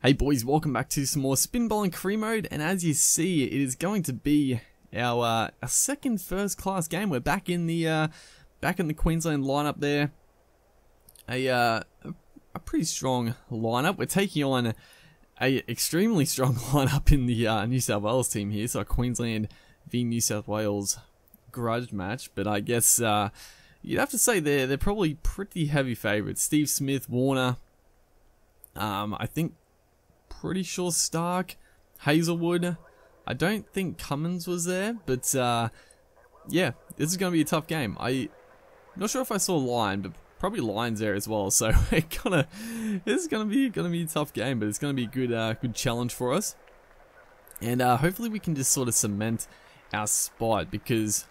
Hey boys, welcome back to some more Spinball and Career Mode, and as you see, it is going to be our second first class game. We're back in the Queensland lineup there. A pretty strong lineup. We're taking on a extremely strong lineup in the New South Wales team here. So a Queensland v New South Wales grudge match, but I guess you'd have to say they're probably pretty heavy favourites. Steve Smith, Warner, I think. Pretty sure Stark, Hazelwood. I don't think Cummins was there, but yeah, this is going to be a tough game. I'm not sure if I saw Lyon, but probably Lyon's there as well. So this is going to be a tough game, but it's going to be a good challenge for us. And hopefully we can just sort of cement our spot, because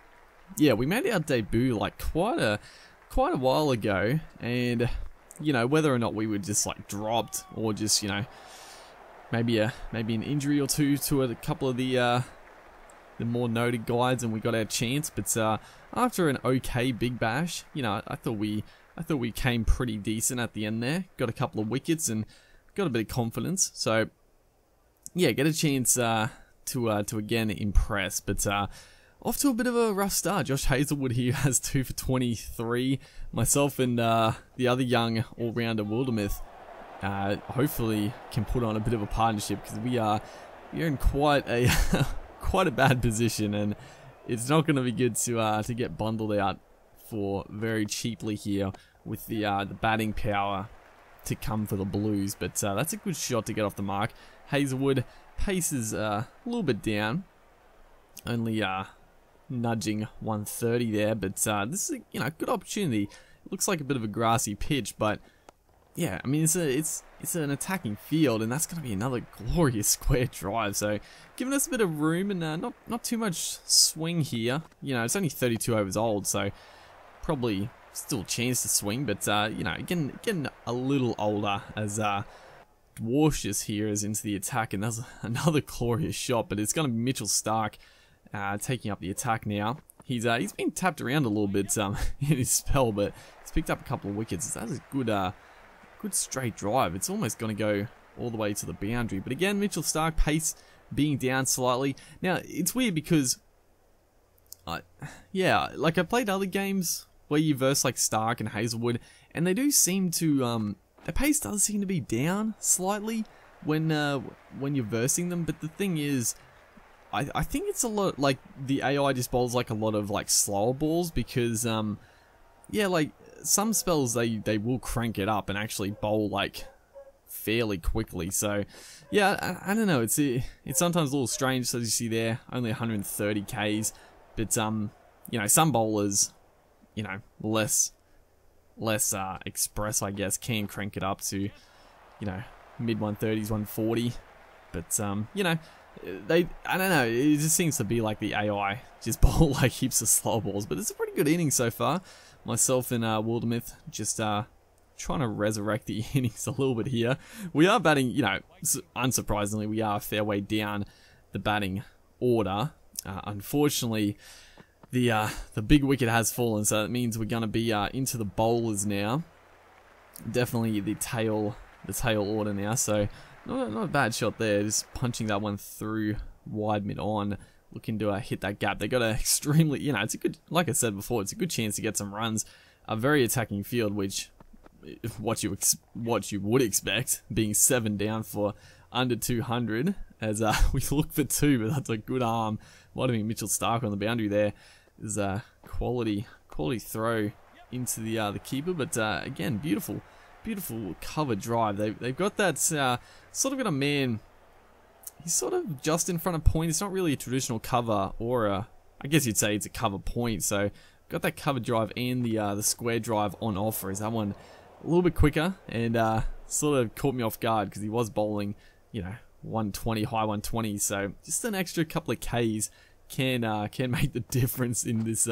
yeah, we made our debut like quite a while ago, and you know, whether or not we were just like dropped or just, you know, maybe an injury or two to a couple of the more noted guys, and we got our chance. But after an okay Big Bash, you know, I thought we came pretty decent at the end there. Got a couple of wickets and got a bit of confidence. So yeah, get a chance to again impress. But off to a bit of a rough start. Josh Hazelwood here has 2 for 23. Myself and the other young all-rounder Wildermuth hopefully can put on a bit of a partnership, because we're in quite a bad position, and it's not going to be good to get bundled out for very cheaply here with the batting power to come for the Blues. But that's a good shot to get off the mark. Hazelwood pace is a little bit down, only nudging 130 there, but this is a good opportunity. It looks like a bit of a grassy pitch, but yeah, I mean, it's an attacking field, and that's going to be another glorious square drive. So giving us a bit of room, and not too much swing here. You know, it's only 32 overs old, so probably still a chance to swing. But you know, getting a little older as Dwarcius here is into the attack, and that's another glorious shot. But it's going to be Mitchell Stark taking up the attack now. He's been tapped around a little bit in his spell, but he's picked up a couple of wickets. That is a good straight drive. It's almost going to go all the way to the boundary. But again, Mitchell Stark, pace being down slightly. Now, it's weird because, yeah, like I played other games where you verse like Stark and Hazelwood, and they do seem to, their pace does seem to be down slightly when you're versing them. But the thing is, I think it's a lot, like the AI just bowls like a lot of like slower balls, because, yeah, like some spells they will crank it up and actually bowl like fairly quickly. So yeah, I don't know, it's sometimes a little strange. So as you see there, only 130 Ks, but you know, some bowlers, you know, less express, I guess, can crank it up to, you know, mid 130s, 140. But you know, I don't know, it just seems to be like the AI just bowl like heaps of slow balls. But it's a pretty good inning so far. Myself and Wildermuth just trying to resurrect the innings a little bit here. We are batting, you know, unsurprisingly, we are a fair way down the batting order. Unfortunately, the big wicket has fallen, so that means we're going to be into the bowlers now. Definitely the tail order now. So not a bad shot there, just punching that one through wide mid on. Looking to hit that gap. They got a extremely, you know, it's a good, like I said before, it's a good chance to get some runs. A very attacking field, which what you would expect, being 7 down for under 200. As we look for 2, but that's a good arm. Might have been Mitchell Stark on the boundary there. Is a quality throw into the keeper, but again, beautiful cover drive. They've got that sort of got a man. He's sort of just in front of point. It's not really a traditional cover, or I guess you'd say it's a cover point. So got that cover drive and the square drive on offer. Is that one a little bit quicker, and sort of caught me off guard because he was bowling, you know, 120, high 120. So just an extra couple of Ks can make the difference in this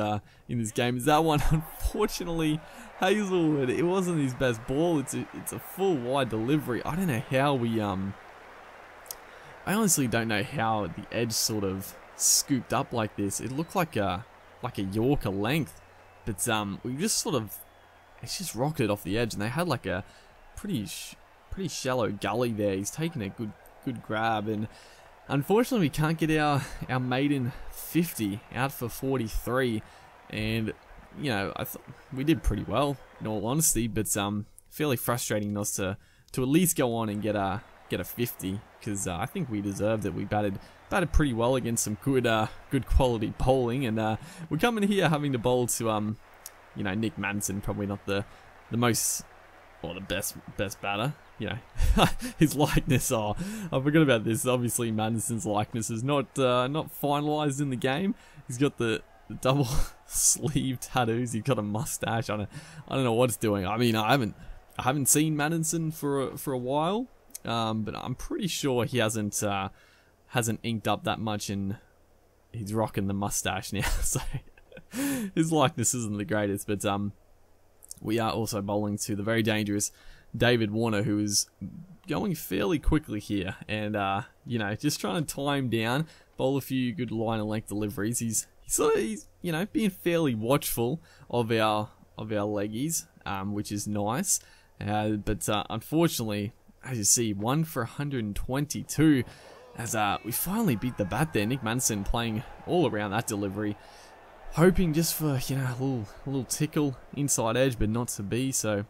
game. Is that one, unfortunately, Hazelwood, it wasn't his best ball. It's a full wide delivery. I don't know how we I honestly don't know how the edge sort of scooped up like this. It looked like a Yorker length, but we just sort of, it's just rocketed off the edge, and they had like a pretty pretty shallow gully there. He's taken a good grab, and unfortunately we can't get our maiden 50 out for 43. And you know, we did pretty well in all honesty, but fairly frustrating not to at least go on and get a 50, because I think we deserved it. We batted pretty well against some good quality bowling, and we're coming here having to bowl to you know, Nick Manson, probably not the most, or the best batter. You know, his likeness. Oh, I forgot about this. Obviously, Madison's likeness is not finalized in the game. He's got the double sleeve tattoos. He's got a mustache. I don't know what it's doing. I mean, I haven't seen Madison for a while, but I'm pretty sure he hasn't inked up that much, and he's rocking the mustache now. So his likeness isn't the greatest, but we are also bowling to the very dangerous David Warner, who is going fairly quickly here, and you know, just trying to tie him down, bowl a few good line and length deliveries. He's you know, being fairly watchful of our leggies, which is nice, but unfortunately, as you see, 1 for 122. As we finally beat the bat there. Nick Manson playing all around that delivery, hoping just for, you know, a little tickle inside edge, but not to be. So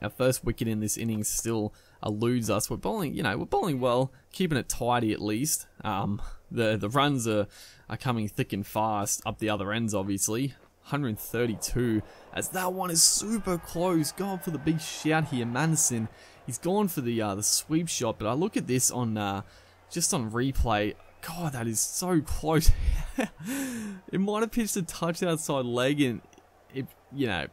our first wicket in this innings still eludes us. We're bowling, you know, we're bowling well, keeping it tidy at least. The runs are coming thick and fast up the other ends, obviously. 132, as that one is super close. Going for the big shout here, Madison. He's gone for the sweep shot, but I look at this on just on replay. God, that is so close. It might have pitched a touch outside leg, and if you know,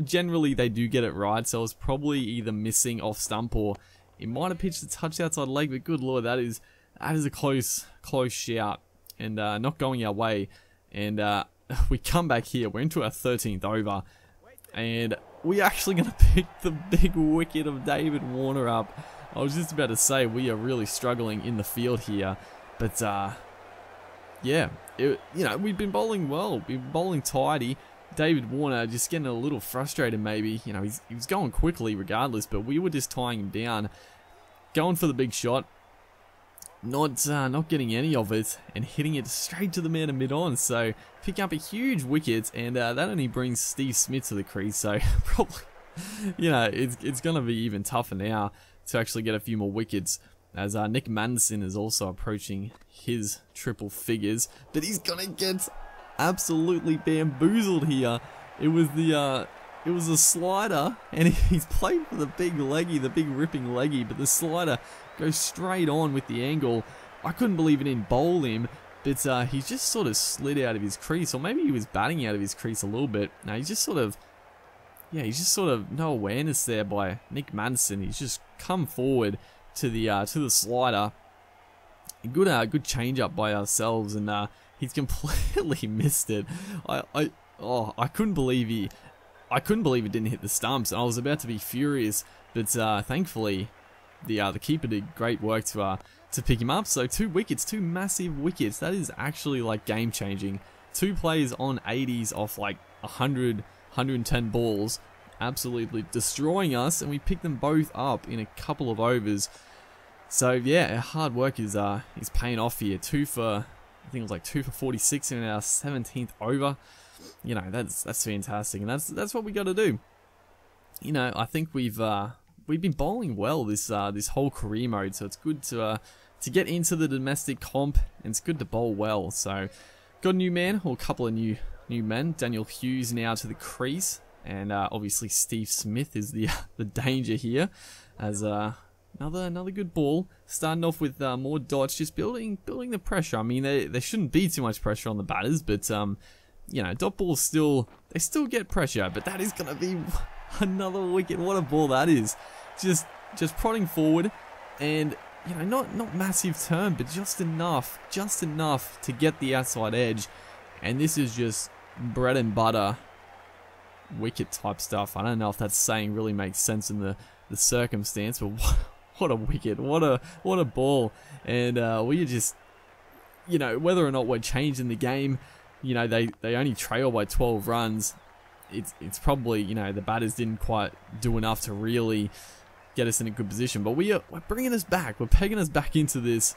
generally they do get it right, so it's probably either missing off stump, or it might have pitched a touch outside leg. But good lord, that is a close shout, and not going our way. And we come back here. We're into our 13th over, and we're actually going to pick the big wicket of David Warner up. I was just about to say, we are really struggling in the field here, but yeah, you know, we've been bowling well, we've been bowling tidy. David Warner just getting a little frustrated maybe. You know, he was going quickly regardless, but we were just tying him down, going for the big shot, not getting any of it, and hitting it straight to the man of mid-on. So pick up a huge wicket, and that only brings Steve Smith to the crease. So probably, you know, it's gonna be even tougher now to actually get a few more wickets, as Nick Manson is also approaching his triple figures, but he's gonna get absolutely bamboozled here. It was a slider, and he's played for the big leggy, the big ripping leggy, but the slider goes straight on with the angle. I couldn't believe it didn't bowl him, but he just sort of slid out of his crease, or maybe he was batting out of his crease a little bit. Now he's just sort of no awareness there by Nick Manson. He's just come forward to the slider. Good change up by ourselves, and he's completely missed it. I couldn't believe it didn't hit the stumps. I was about to be furious, but thankfully the keeper did great work to pick him up. So 2 wickets, 2 massive wickets. That is actually like game changing. 2 players on 80s off like 100, 110 balls, absolutely destroying us, and we picked them both up in a couple of overs. So yeah, our hard work is paying off here. I think it was like 2 for 46 in our 17th over. You know, that's fantastic, and that's what we got to do. You know, I think we've been bowling well this whole career mode, so it's good to get into the domestic comp, and it's good to bowl well. So got a new man, or a couple of new men. Daniel Hughes now to the crease, and obviously Steve Smith is the danger here, as another good ball. Starting off with more dots, just building the pressure. I mean, there shouldn't be too much pressure on the batters, but you know, dot balls they still get pressure, but that is gonna be another wicket. What a ball that is! Just prodding forward, and you know, not massive turn, but just enough to get the outside edge. And this is just bread and butter wicket type stuff. I don't know if that saying really makes sense in the circumstance, but what a wicket! What a ball! And we are just, you know, whether or not we're changing the game, you know, they only trail by 12 runs. It's probably, you know, the batters didn't quite do enough to really get us in a good position. But we're bringing us back. We're pegging us back into this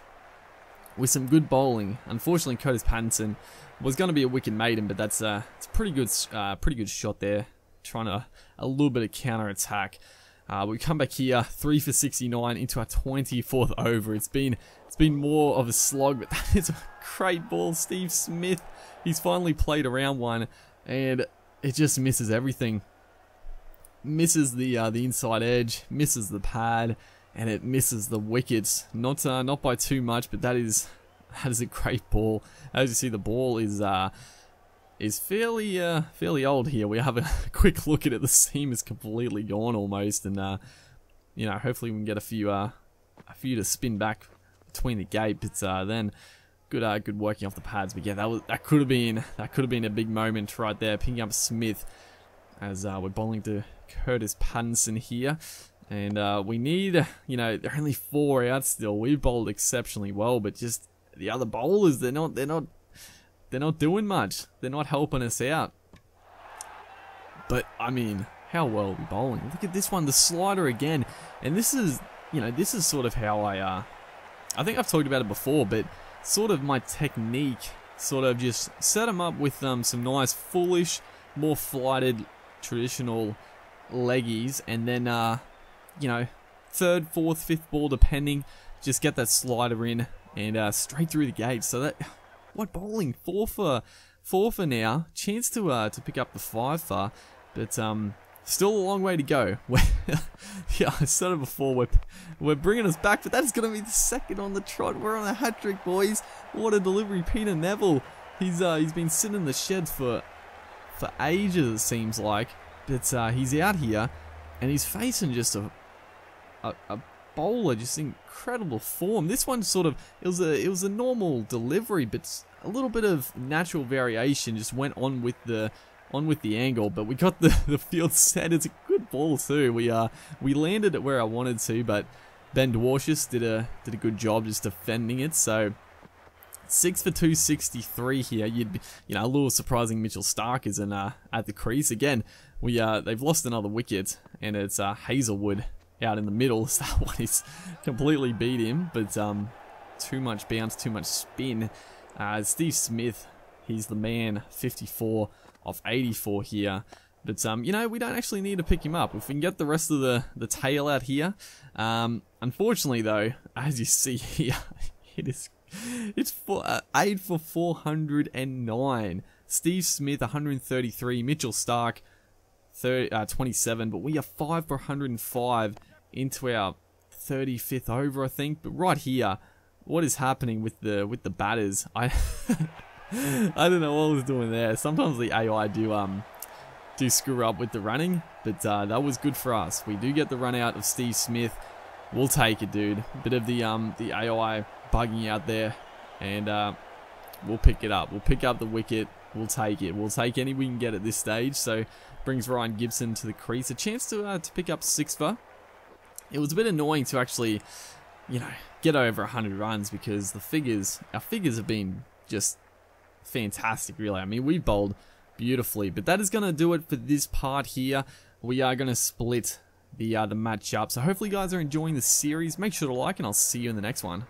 with some good bowling. Unfortunately, Curtis Pattinson was going to be a wicket maiden, but it's a pretty good shot there. Trying a little bit of counter attack. We come back here, 3 for 69 into our 24th over. It's been more of a slog, but that is a great ball. Steve Smith, he's finally played around one, and it just misses everything. Misses the inside edge, misses the pad, and it misses the wickets. Not by too much, but that is a great ball. As you see, the ball is fairly old here. We have a quick look at it. The seam is completely gone almost, and you know, hopefully we can get a few to spin back between the gate. But then good working off the pads. But yeah, that could have been a big moment right there, picking up Smith as we're bowling to Curtis Pattinson here. And we need, you know, they're only 4 out still. We've bowled exceptionally well, but just the other bowlers, they're not doing much. They're not helping us out. But I mean, how well are we bowling? Look at this one, the slider again. And this is, you know, this is sort of how I think I've talked about it before, but sort of my technique, sort of just set them up with some nice, foolish, more flighted, traditional leggies, and then you know, 3rd, 4th, 5th ball depending, just get that slider in and straight through the gate. So that, what bowling, 4 for now, chance to pick up the 5 for, but still a long way to go. Yeah, I said it before, we're bringing us back, but that's gonna be the 2nd on the trot. We're on a hat trick, boys. What a delivery, Peter Neville. He's been sitting in the sheds for ages, it seems like, but he's out here and he's facing just a bowler, just incredible form. This one sort of, it was a normal delivery, but a little bit of natural variation just went on with the angle. But we got the field set. It's a good ball too. We landed it where I wanted to, but Ben Dwarshus did a good job just defending it. So 6 for 263 here. You know, a little surprising. Mitchell Stark isn't at the crease again. They've lost another wicket, and it's Hazelwood out in the middle. So that one is completely beat him, but too much bounce, too much spin. Steve Smith, he's the man, 54 off 84 here. But you know, we don't actually need to pick him up if we can get the rest of the tail out here. Unfortunately though, as you see here, it's 8 for 409. Steve Smith 133, Mitchell Stark 27, but we are 5 for 105 into our 35th over, I think. But right here, what is happening with the batters? I don't know what I was doing there. Sometimes the AI do screw up with the running, but that was good for us. We do get the run out of Steve Smith. We'll take it, dude. Bit of the AI bugging out there, and we'll pick it up. We'll pick up the wicket. We'll take it. We'll take any we can get at this stage. So brings Ryan Gibson to the crease. A chance to pick up 6 for. It was a bit annoying to actually, you know, get over 100 runs because our figures have been just fantastic, really. I mean, we bowled beautifully, but that is going to do it for this part here. We are going to split the match up. So hopefully you guys are enjoying the series. Make sure to like, and I'll see you in the next one.